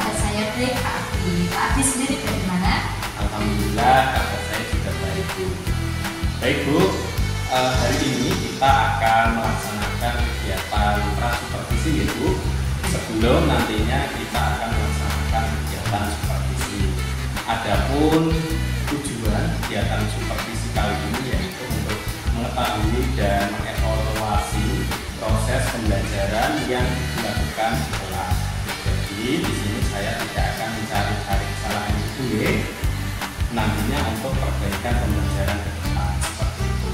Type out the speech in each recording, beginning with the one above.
kabar saya baik Pak Adi. Pak Adi sendiri bagaimana? Alhamdulillah kabar saya juga baik Bu. Baik Bu, hari ini kita akan melaksanakan kegiatan prasupervisi ya Bu. Sebelum nantinya kita akan melaksanakan kegiatan supervisi. Adapun tujuan kegiatan supervisi kali ini yaitu untuk mengetahui dan mengevaluasi proses pembelajaran yang dilakukan di kelas. Jadi di sini saya tidak akan mencari-cari kesalahan itu ya. Nantinya untuk perbaikan pembelajaran ke depan seperti itu.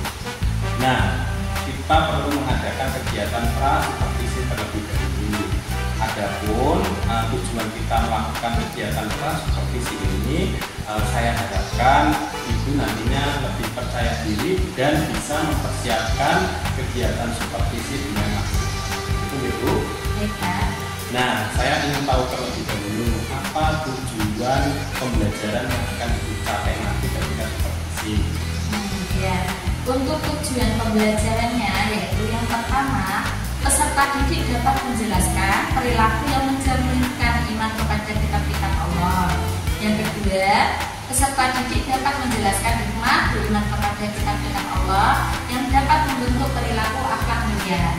Nah, kita perlu mengadakan kegiatan prasupervisi terlebih dahulu. Adapun tujuan kita melakukan kegiatan prasupervisi ini, saya harapkan Ibu nantinya lebih percaya diri dan bisa mempersiapkan kegiatan supervisi dengan maksimal. Itu ya Bu. Nah, saya ingin tahu terlebih dahulu apa tujuan pembelajaran yang akan dicapai nanti ketika supervisi. Ya, untuk tujuan pembelajarannya yaitu yang pertama, peserta didik dapat menjelaskan perilaku yang mencerminkan iman kepada kitab-kitab Allah. Yang kedua, peserta didik dapat menjelaskan hikmah beriman kepada kitab-kitab Allah yang dapat membentuk perilaku akhlak mulia.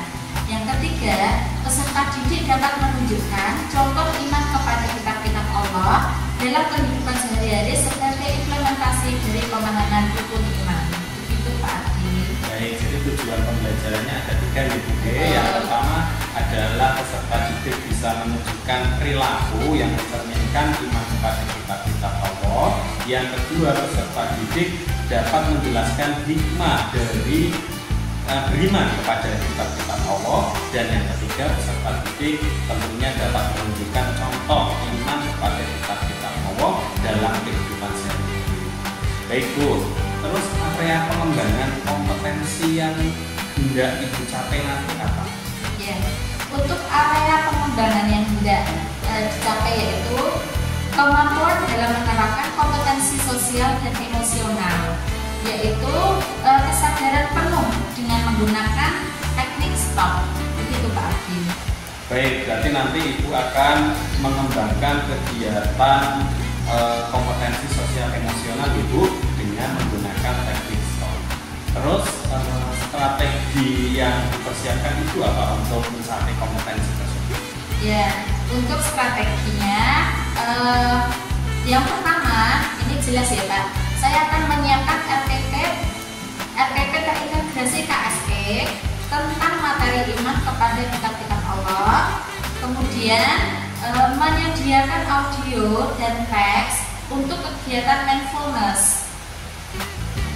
Yang ketiga, peserta didik dapat menunjukkan contoh iman kepada kitab-kitab Allah dalam kehidupan sehari-hari sebagai implementasi dari pemahaman rukun iman. Begitu Pak Adi. Baik, jadi tujuan pembelajarannya ada 3 ya Bu. Yang pertama adalah peserta didik bisa menunjukkan perilaku yang mencerminkan iman kepada kitab-kitab Allah. Yang kedua, peserta didik dapat menjelaskan hikmah dari beriman kepada kitab-kitab Allah. Dan yang ketiga, peserta didik tentunya dapat menunjukkan contoh iman kepada kitab-kitab Allah dalam kehidupan sehari-hari. Baik Bu, terus area pengembangan kompetensi yang hendak Ibu capai nanti apa? Ya, untuk area pengembangan yang hendak dicapai yaitu kemampuan dalam menerapkan kompetensi sosial dan emosional, yaitu kesadaran penuh dengan menggunakan teknik STOP. Begitu Pak Adi. Baik, berarti nanti Ibu akan mengembangkan kegiatan kompetensi sosial emosional Ibu dengan menggunakan teknik STOP. Terus strategi yang dipersiapkan itu apa untuk mencapai kompetensi tersebut? Ya, untuk strateginya yang pertama ini jelas ya Pak. Saya akan menyiapkan RPP terintegrasi KSP tentang materi iman kepada kitab-kitab Allah. Kemudian menyediakan audio dan teks untuk kegiatan mindfulness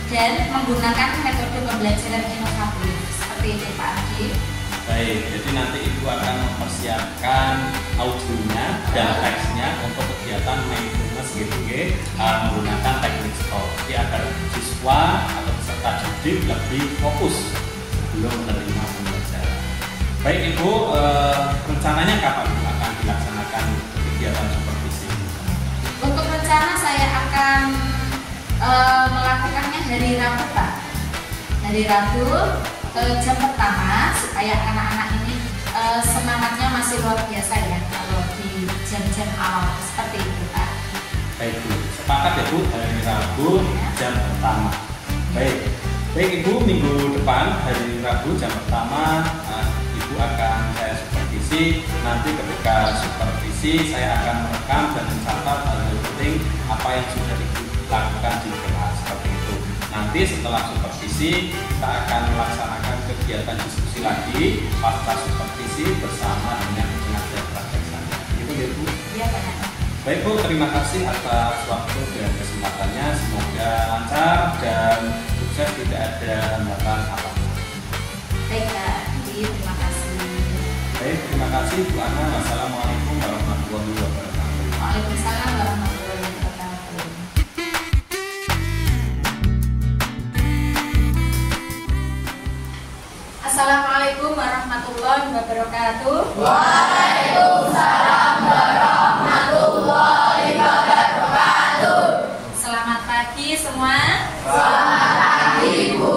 dan menggunakan metode pembelajaran inovatif seperti itu Pak Adi. Baik, jadi nanti Ibu akan mempersiapkan audionya dan teksnya untuk kegiatan mindfulness gitu menggunakan teknik STOP. Jadi agar siswa atau peserta didik lebih fokus sebelum menerima pembelajaran. Baik Ibu, rencananya kapan akan dilaksanakan kegiatan supervisi? Untuk rencana saya akan melakukannya hari Rabu Pak. Hari Rabu jam pertama supaya anak-anak ini semangatnya masih luar biasa ya kalau di jam-jam awal seperti itu Pak. Baik Bu, sepakat ya Bu, hari Rabu jam pertama. Baik Ibu, minggu depan hari Rabu jam pertama Ibu akan saya supervisi. Nanti ketika supervisi saya akan merekam dan mencatat hal-hal penting apa yang sudah dilakukan di kelas seperti itu. Nanti setelah supervisi kita akan melaksanakan kegiatan diskusi lagi pasca supervisi bersama dengan pengajar praktek saya. Gitu ya Bu? Iya Pak. Baik Bu, terima kasih atas waktu dan kesempatannya. Semoga lancar dan sukses, tidak ada hambatan apapun. Baik Pak, terima kasih. Baik, terima kasih Bu Ana. Wassalamualaikum warahmatullahi wabarakatuh. Waalaikumsalam warahmatullahi wabarakatuh. Assalamualaikum warahmatullahi wabarakatuh. Waalaikumsalam warahmatullahi wabarakatuh. Selamat pagi semua. Selamat pagi Bu.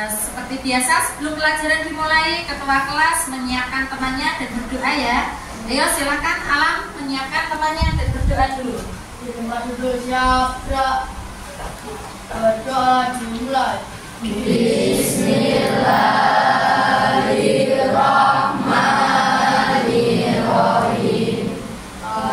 Seperti biasa sebelum pelajaran dimulai, ketua kelas menyiapkan temannya dan berdoa ya. Ayo silakan Alam. berdoa dulu. Terima dulu siap. Berdoa dimulai. Bismillahirrahmanirrahim.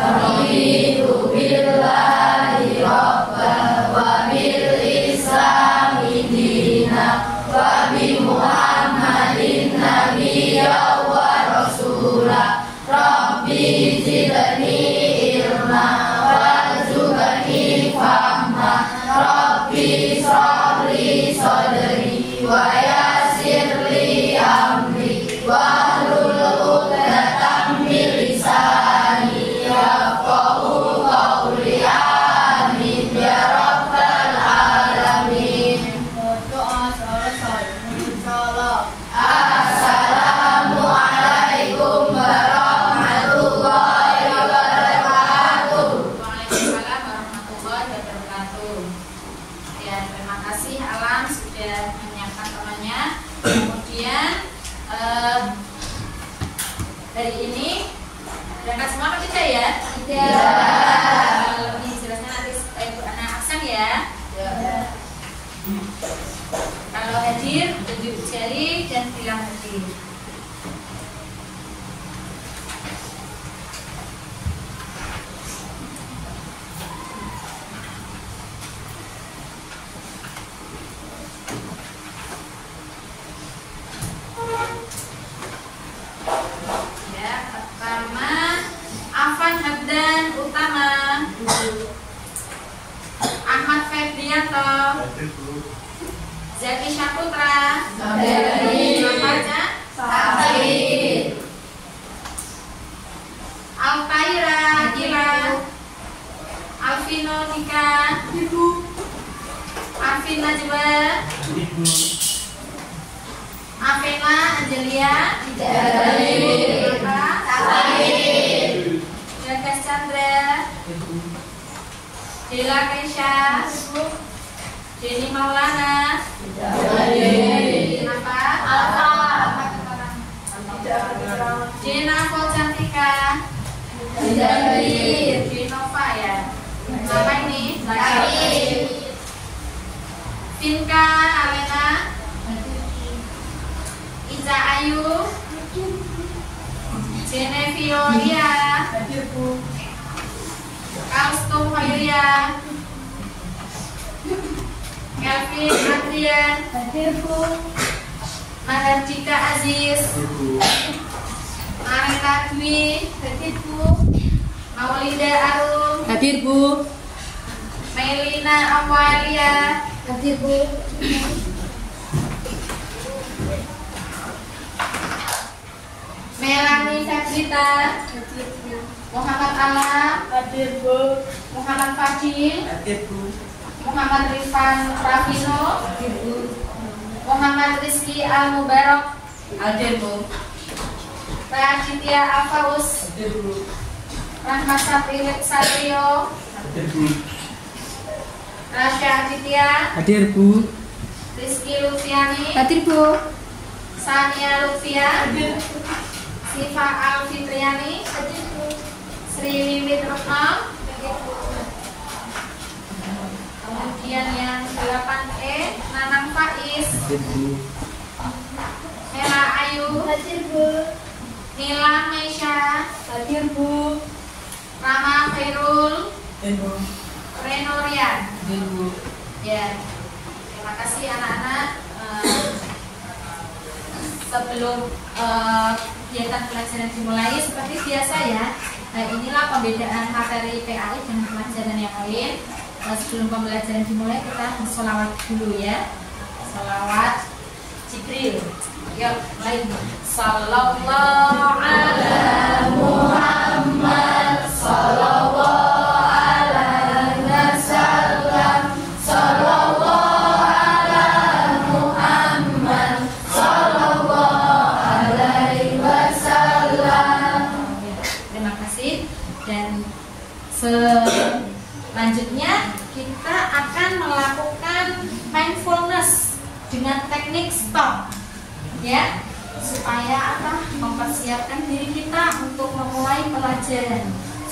Raditu billahi rabban wa bil islami dinan wa bi Muhammadin nabiyyan wa rasulah. Rabbi zidni ilma warzuqni fahma. Rabbi shrahli sadri wa yassir li amri wahlul 'uqdatam min lisani yafqahu qawli. Amin ya rabbal alamin. Berdoa selesai. Salam. Assalamualaikum warahmatullahi wabarakatuh. Waalaikumsalam warahmatullahi wabarakatuh. Ya, terima kasih Alam sudah menyiapkan temannya. Kemudian dari ini berangkat semua apa tidak ya? Tidak. Lebih jelasnya nanti Ibu anak absen ya. Kalau hadir, tunjuk jari dan bilang hadir. Ya, pertama Afan Habdan Utama, Ahmad Febrianto, Zaki Syaputra, namanya Sakit. Altaira Gila, Alvino Tika, Alvin Najwa, Avena Angelia, Jagas Chandra, Dela Kesha, Denny Maulana, apa? Dena Cantika, Dinova ya. Apa ini? Vinka Alena, Ica Ayu, Geneviolia, Kalstum Hoyria, Kelvin Adrian, Mahardika Aziz, Marita Dwi, Maulinda Arum, Hadir Bu. Melina Amalia, Hadir Bu. Melani Sabrita, Muhammad Alam, Hadir Bu. Muhammad Fadil, Hadir Bu. Muhammad Rifan Rafino, Muhammad Rizky Al Mubarak, Hadir Bu. Raditya Alfaus, Hadir Bu. Rahmat Satrio, Rasya Aditya, Hadir Bu. Rizky Lufiani, Hadir Bu. Sania Lufia, Siva Alfitriani, Sri Wiwit Retno, kemudian yang 8E Nanang Faiz, Mela Ayu, Nila Meisha, Hadir Bu. Rama Khairul, Hadir Bu. Reno Rian. Hadir Bu. Ya, terima kasih anak-anak. Sebelum kegiatan pelajaran dimulai seperti biasa ya. Nah, inilah pembedaan materi PAI dengan pelajaran yang lain. Sebelum pembelajaran dimulai kita bersolawat dulu ya. Solawat Jibril. Yuk, mulai. Sallallahu ala Muhammad sallallahu alaihi wasallam. Sallallahu ala Muhammad sallallahu alaihi wasallam. Terima kasih. Dan selanjutnya kita akan melakukan mindfulness dengan teknik stop ya, supaya apa? Mempersiapkan diri kita untuk memulai pelajaran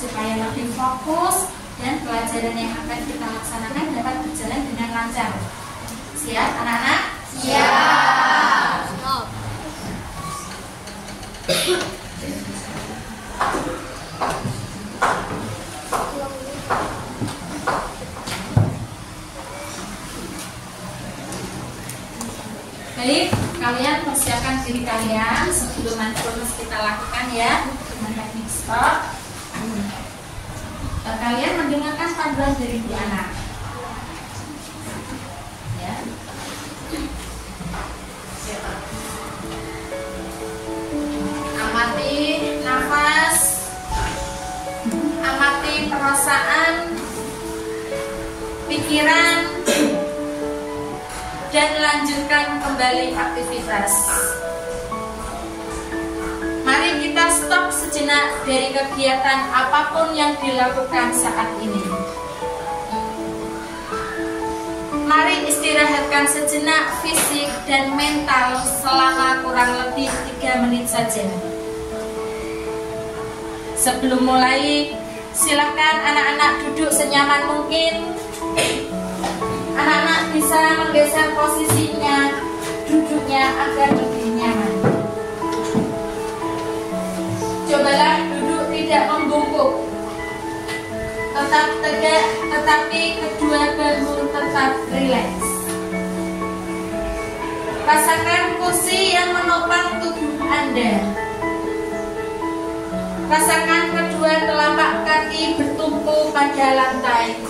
supaya lebih fokus dan pelajaran yang akan kita laksanakan dapat berjalan dengan lancar. Siap anak-anak? Siap. Baik, kalian persiapkan diri kalian sebelum mindfulness kita lakukan ya dengan teknik stop. Kalian mendengarkan panduan dari Bu Ana. Ya. Amati nafas, amati perasaan, pikiran, dan lanjutkan kembali aktivitas. Mari kita stop sejenak dari kegiatan apapun yang dilakukan saat ini. Mari istirahatkan sejenak fisik dan mental selama kurang lebih 3 menit saja. Sebelum mulai, silakan anak-anak duduk senyaman mungkin. Anak-anak bisa menggeser posisinya, duduknya agar lebih nyaman. Cobalah duduk tidak membungkuk, tetap tegak, tetapi kedua bahu tetap rileks. Rasakan kursi yang menopang tubuh Anda. Rasakan kedua telapak kaki bertumpu pada lantai.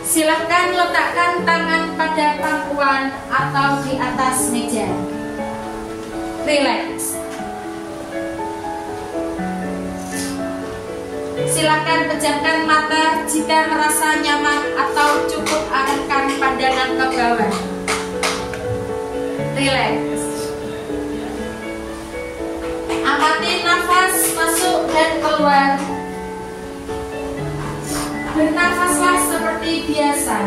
Silahkan letakkan tangan pada pangkuan atau di atas meja. Relax. Silahkan pejamkan mata jika merasa nyaman atau cukup arahkan pandangan ke bawah. Relax. Amati nafas masuk dan keluar. Bernafaslah seperti biasa.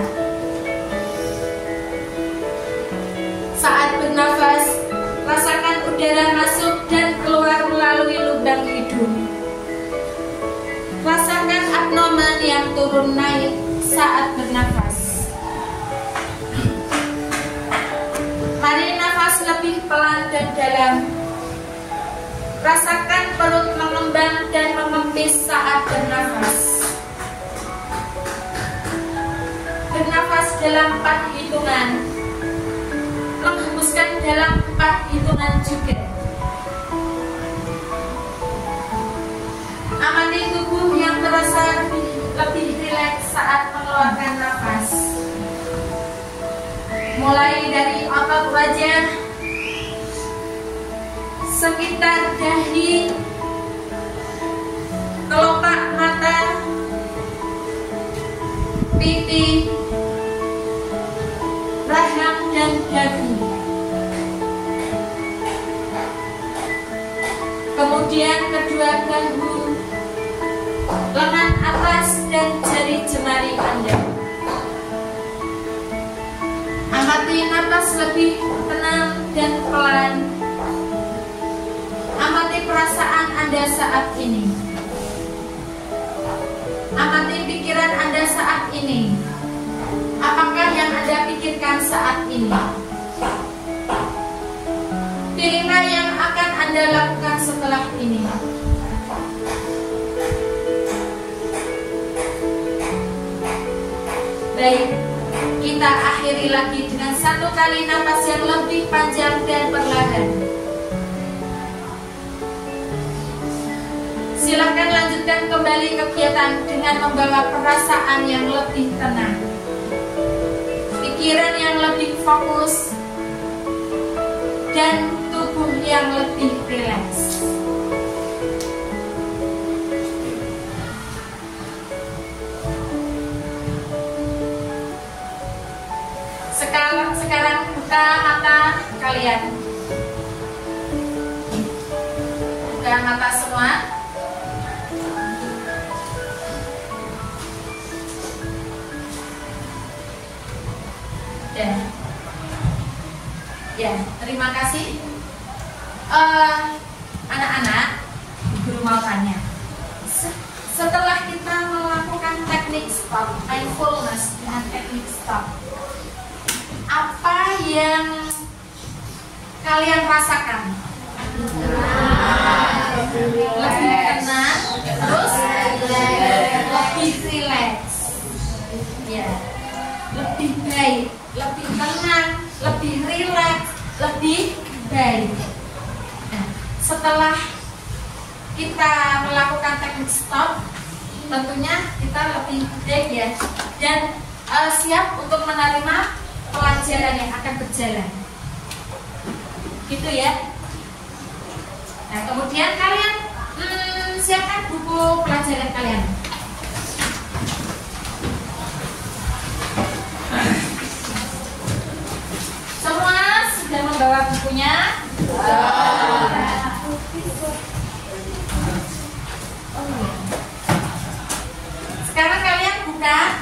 Saat bernafas, rasakan udara masuk dan keluar melalui lubang hidung. Rasakan abdomen yang turun naik saat bernafas. Mari nafas lebih pelan dan dalam. Rasakan perut mengembang dan mengempis saat bernafas. Bernafas dalam 4 hitungan. Menghembuskan dalam 4 hitungan juga. Amati tubuh yang terasa lebih rileks saat mengeluarkan nafas. Mulai dari otot wajah, sekitar dahi, kelopak mata, pipi, rahang dan dagu. Kemudian kedua bahu, lengan atas dan jari jemari Anda. Amati napas lebih tenang dan pelan. Amati perasaan Anda saat ini. Amati pikiran Anda saat ini. Apakah yang Anda pikirkan saat ini? Pilihlah yang akan Anda lakukan setelah ini. Baik, kita akhiri lagi dengan 1 kali napas yang lebih panjang dan perlahan. Silakan lanjutkan kembali kegiatan dengan membawa perasaan yang lebih tenang, pikiran yang lebih fokus, dan tubuh yang lebih rileks. Sekarang buka mata kalian. Buka mata semua. Ya, terima kasih. Anak-anak, guru mau tanya, stop, mindfulness dengan teknik stop. Apa yang kalian rasakan? Lebih tenang, terus lebih rileks, ya, lebih baik, lebih tenang, lebih rileks, lebih baik. Nah, setelah kita melakukan teknik stop, tentunya kita lebih baik ya, dan siap untuk menerima pelajaran yang akan berjalan. Gitu ya. Nah, kemudian kalian siapkan buku pelajaran kalian. Semua sudah membawa bukunya? Sekarang kalian buka.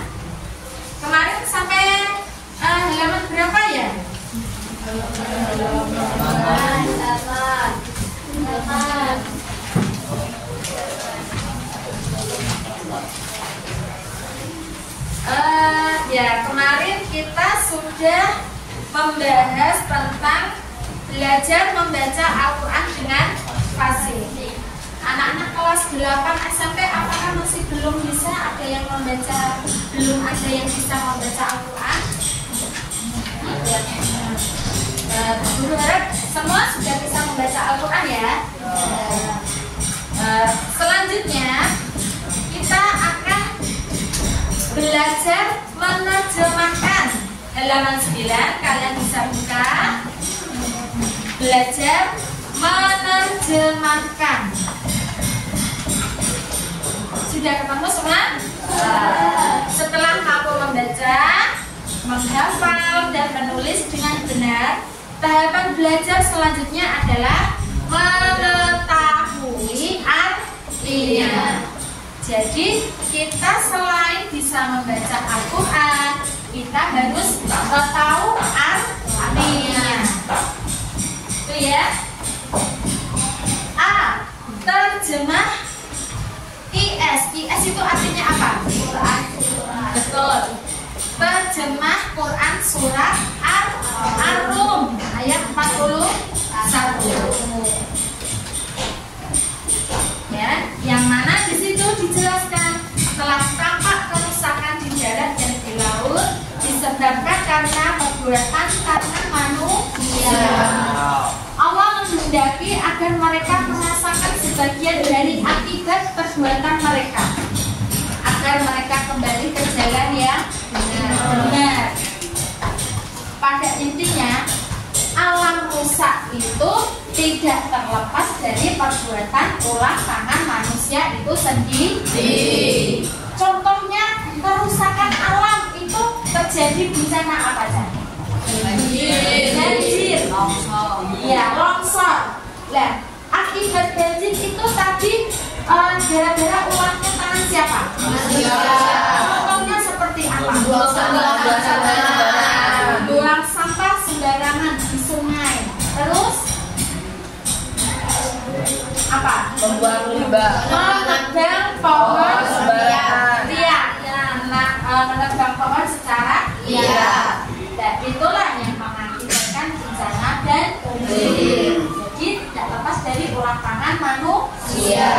Kemarin sampai halaman berapa ya? Ya, kemarin kita sudah membahas tentang belajar membaca Al-Quran dengan fasih. Anak-anak kelas 8 SMP apakah masih belum bisa? Ada yang membaca, belum ada yang bisa membaca Al-Quran? Guru harap semua sudah bisa membaca Al-Quran ya. Selanjutnya kita akan belajar menerjemahkan. Halaman 9 kalian bisa buka. Belajar menerjemahkan. Sudah ketemu semua? Setelah mampu membaca, menghafal dan menulis dengan benar, tahapan belajar selanjutnya adalah mengetahui artinya. Jadi kita selain bisa membaca Al-Quran, kita harus tahu artinya. Itu ya. A. Terjemah. IS itu artinya apa? Quran. Betul. Terjemah Quran surat Ar-Rum ayat 41. Ya, yang mana di situ dijelaskan telah tampak kerusakan di darat dan di laut disebabkan karena perbuatan tangan manusia. Allah menghendaki agar mereka merasakan sebagian dari akibat perbuatan mereka, agar mereka kembali ke jalan yang benar. Pada intinya, alam rusak itu tidak terlepas dari perbuatan ulah tangan manusia itu sendiri. Contohnya, kerusakan alam itu terjadi bencana apa saja? Banjir, longsor. Ya, longsor. Nah, akibat banjir itu tadi gara-gara ulahnya tangan siapa? Contohnya seperti apa? Buang sampah sembarangan di sungai. Terus apa? Membuang limbah. Menebang pohon sembarangan. Menebang pohon secara liar. Dan itulah yang mengakibatkan bencana dan banjir. Jadi tidak lepas dari ulah tangan manusia.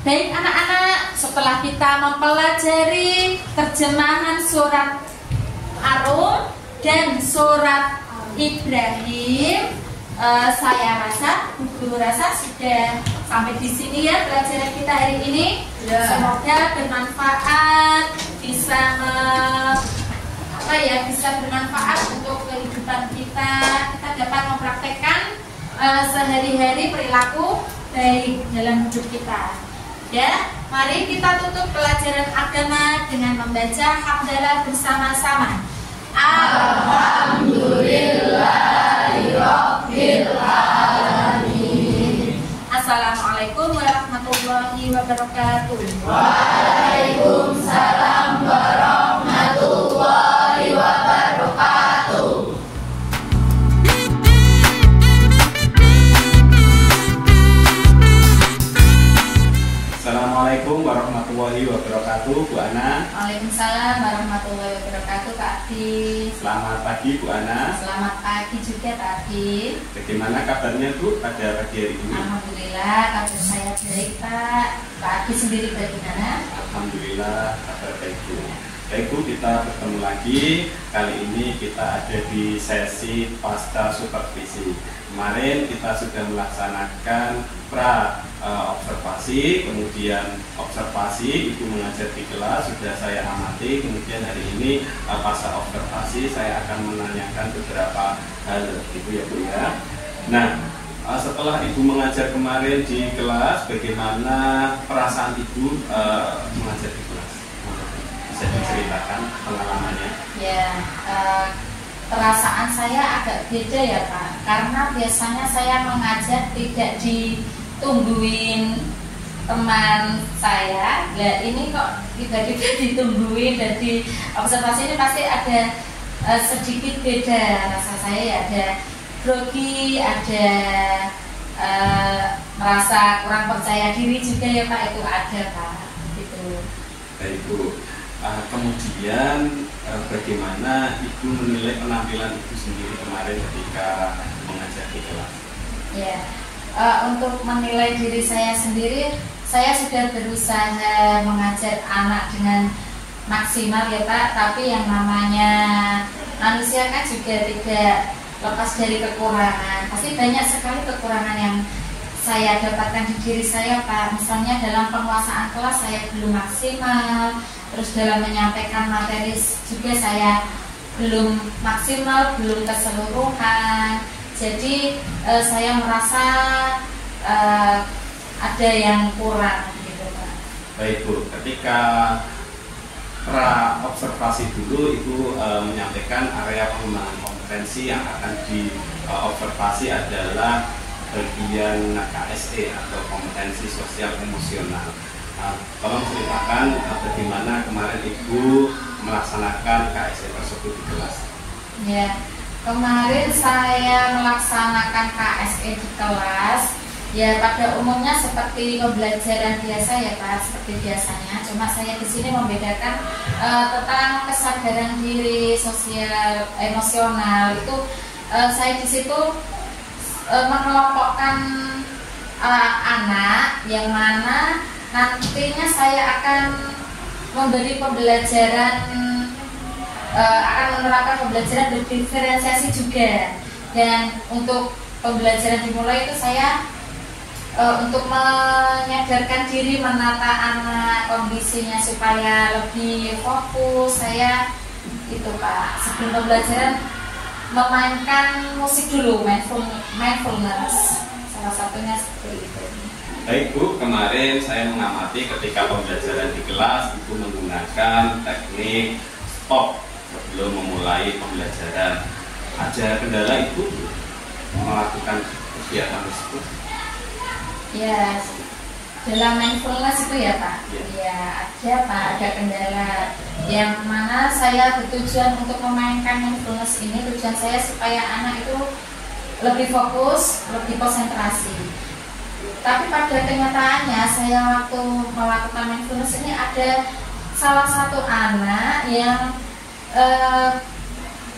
Baik anak-anak, setelah kita mempelajari terjemahan surat Ar-Rum dan surat Ibrahim, saya rasa, guru rasa sudah sampai di sini ya pelajaran kita hari ini. Semoga bermanfaat, bisa bisa bermanfaat untuk kehidupan kita. Kita dapat mempraktekkan sehari-hari perilaku baik dalam hidup kita. Ya, mari kita tutup pelajaran agama dengan membaca hamdalah bersama-sama. Alhamdulillahirabbil alamin. Assalamualaikum warahmatullahi wabarakatuh. Waalaikumsalam warahmatullahi wabarakatuh. warahmatullahi wabarakatuh, Kak Adi. Selamat pagi Bu Ana. Selamat pagi juga, Kak Adi. Bagaimana kabarnya Bu pada pagi hari ini? Alhamdulillah, kabar saya baik, Pak. Kak Adi sendiri bagaimana? Alhamdulillah kabar baik Bu. Baik Bu, kita bertemu lagi. Kali ini kita ada di sesi pasca supervisi. Kemarin kita sudah melaksanakan observasi, kemudian observasi Ibu mengajar di kelas sudah saya amati, kemudian hari ini pasca observasi saya akan menanyakan beberapa hal Ibu ya Bu ya. Nah, setelah Ibu mengajar kemarin di kelas, bagaimana perasaan Ibu mengajar di kelas? Bisa diceritakan pengalamannya? Ya, perasaan saya agak beda ya Pak, karena biasanya saya mengajar tidak ditungguin teman saya. Nah ini kok tiba-tiba ditungguin dan di observasi ini pasti ada sedikit beda rasa saya ya, ada grogi, ada merasa kurang percaya diri juga ya Pak, itu ada Pak gitu. Baik Bu. Kemudian bagaimana Ibu menilai penampilan Ibu sendiri kemarin ketika mengajar di kelas? Ya, untuk menilai diri saya sendiri, saya sudah berusaha mengajar anak dengan maksimal ya Pak. Tapi yang namanya manusia kan juga tidak lepas dari kekurangan. Pasti banyak sekali kekurangan yang saya dapatkan di diri saya Pak. Misalnya dalam penguasaan kelas saya belum maksimal. Terus dalam menyampaikan materi juga saya belum maksimal, belum keseluruhan. Jadi saya merasa ada yang kurang gitu Pak. Baik Bu, ketika observasi dulu Ibu menyampaikan area pengembangan kompetensi yang akan diobservasi adalah bagian KSE atau kompetensi sosial emosional. Tolong ceritakan bagaimana kemarin Ibu melaksanakan KSE tersebut di kelas. Ya, kemarin saya melaksanakan KSE di kelas. Ya pada umumnya seperti pembelajaran biasa ya Pak, seperti biasanya. Cuma saya di sini membedakan tentang kesadaran diri, sosial, emosional. Itu saya di situ mengelompokkan anak yang mana nantinya saya akan memberi pembelajaran, akan menerapkan pembelajaran berdiferensiasi juga. Dan untuk pembelajaran dimulai itu saya untuk menyadarkan diri, menata anak kondisinya supaya lebih fokus. Saya itu Pak, sebelum pembelajaran memainkan musik dulu, mindfulness, salah satunya seperti itu. Baik Bu, kemarin saya mengamati ketika pembelajaran di kelas Ibu menggunakan teknik stop sebelum memulai pembelajaran. Ada kendala Ibu melakukan kegiatan tersebut? Ya, dalam mindfulness itu ya Pak. Ya. Ya ada Pak, ada kendala. Yang mana saya bertujuan untuk memainkan mindfulness ini, tujuan saya supaya anak itu lebih fokus, lebih konsentrasi. Tapi pada kenyataannya saya waktu melakukan mindfulness ini ada salah satu anak yang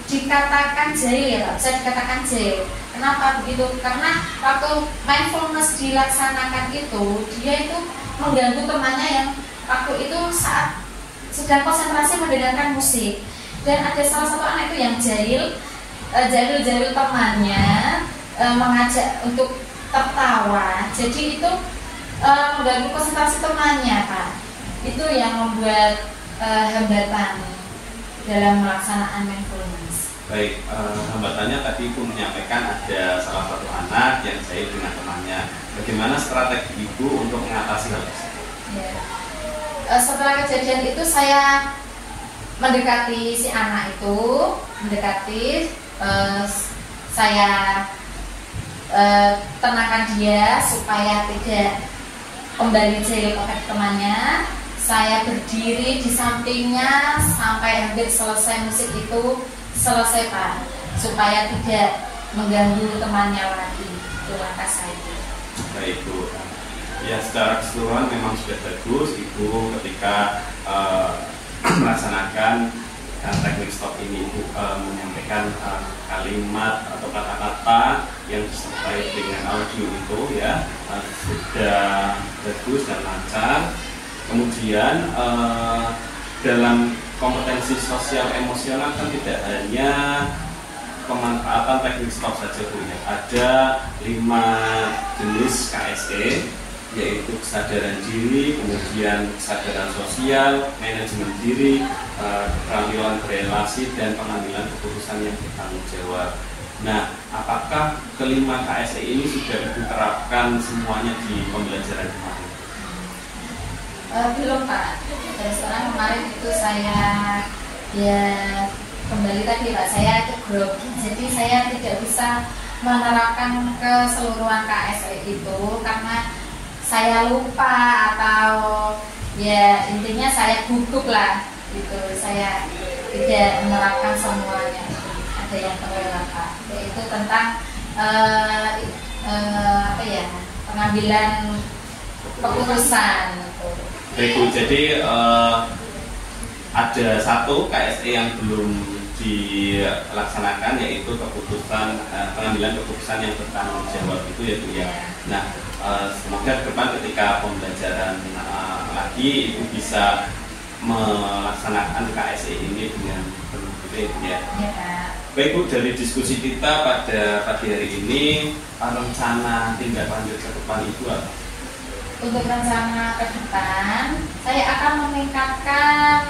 dikatakan jahil ya Pak, bisa dikatakan jahil. Kenapa begitu? Karena waktu mindfulness dilaksanakan itu, dia itu mengganggu temannya yang waktu itu saat sedang konsentrasi mendengarkan musik. Dan ada salah satu anak itu yang jahil temannya, mengajak untuk tertawa. Jadi itu mengganggu konsentrasi temannya Pak. Itu yang membuat hambatan dalam melaksanaan mindfulness. Baik, hambatannya tadi Ibu menyampaikan ada salah satu anak yang jahil dengan temannya. Bagaimana strategi Ibu untuk mengatasi hal tersebut? Ya. Setelah kejadian itu saya mendekati si anak itu, saya tenangkan dia supaya tidak kembali jahil kepada temannya. Saya berdiri di sampingnya sampai hampir selesai musik itu selesai Pak, supaya tidak mengganggu temannya lagi. Itu langkah saya. Baik Bu, ya secara keseluruhan memang sudah bagus Ibu ketika melaksanakan menggunakan teknik stop ini Ibu menyampaikan kalimat atau kata-kata yang disertai dengan audio itu ya sudah bagus dan lancar. Kemudian dalam kompetensi sosial emosional kan tidak hanya pemanfaatan teknik stop saja Bu ya. Ada 5 jenis KSE, yaitu kesadaran diri, kemudian kesadaran sosial, manajemen diri, keterampilan berelasi, dan pengambilan keputusan yang bertanggung jawab. Nah, apakah kelima KSE ini sudah diterapkan semuanya di pembelajaran kemarin? Belum Pak. Terus terang kemarin itu saya ya kembali tadi Pak, saya itu grogi, jadi saya tidak bisa menerapkan keseluruhan KSE itu karena saya lupa atau ya intinya saya gugup lah gitu, saya tidak menerapkan semuanya. Ada yang terlewat, yaitu tentang pengambilan keputusan gitu. Baik Bu, jadi ada satu KSE yang belum dilaksanakan, yaitu pengambilan keputusan yang bertanggung jawab itu ya Bu ya. Nah, semoga ke depan ketika pembelajaran lagi Ibu bisa melaksanakan KSE ini dengan penuh gitu ya. Baik Bu, dari diskusi kita pada pagi hari ini, rencana tindak lanjut ke depan Ibu apa? Untuk rencana ke depan, saya akan meningkatkan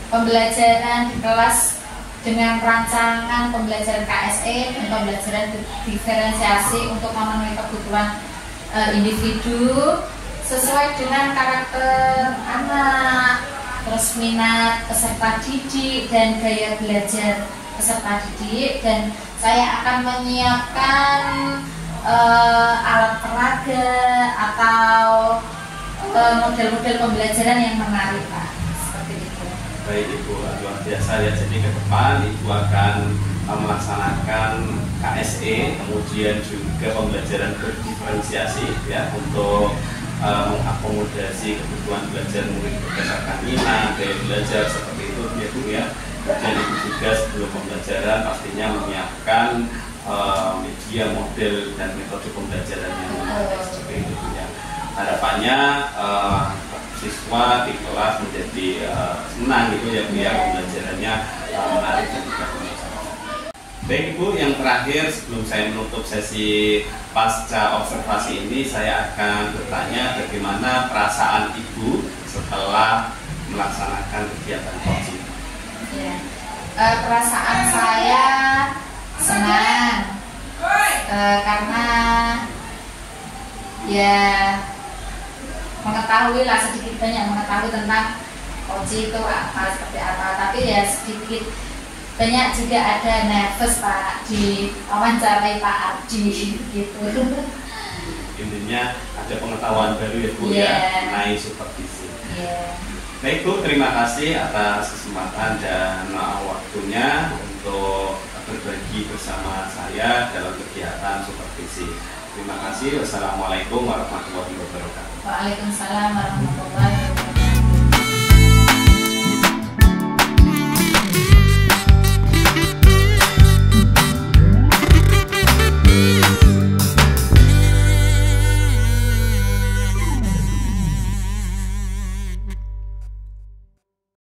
pembelajaran di kelas dengan rancangan pembelajaran KSE dan pembelajaran diferensiasi untuk memenuhi kebutuhan individu sesuai dengan karakter anak, terus minat peserta didik dan gaya belajar peserta didik, dan saya akan menyiapkan alat peraga atau model-model pembelajaran yang menarik Pak. Baik Ibu, luar biasa ya. Jadi ke depan Ibu akan melaksanakan KSE, kemudian juga pembelajaran berdiferensiasi ya untuk mengakomodasi kebutuhan belajar murid berdasarkan minat, gaya belajar seperti itu ya Bu ya. Dan Ibu juga sebelum pembelajaran pastinya menyiapkan media, model, dan metode pembelajaran yang menarik seperti itu ya. Harapannya siswa di kelas menjadi senang gitu ya Bu ya, pembelajarannya menarik dan juga bermanfaat. Baik Ibu, yang terakhir sebelum saya menutup sesi pasca observasi ini, saya akan bertanya bagaimana perasaan Ibu setelah melaksanakan kegiatan coaching. Ya. Perasaan saya senang karena ya mengetahui lah, sedikit banyak mengetahui tentang coaching itu apa, seperti apa, tapi ya sedikit banyak juga ada nervous Pak di wawancarai Pak Abdi gitu. Intinya ada pengetahuan baru ya Bu ya mengenai supervisi. Baik Bu, terima kasih atas kesempatan dan waktunya untuk berbagi bersama saya dalam kegiatan supervisi. Terima kasih. Wassalamualaikum warahmatullahi wabarakatuh. Waalaikumsalam warahmatullahi wabarakatuh.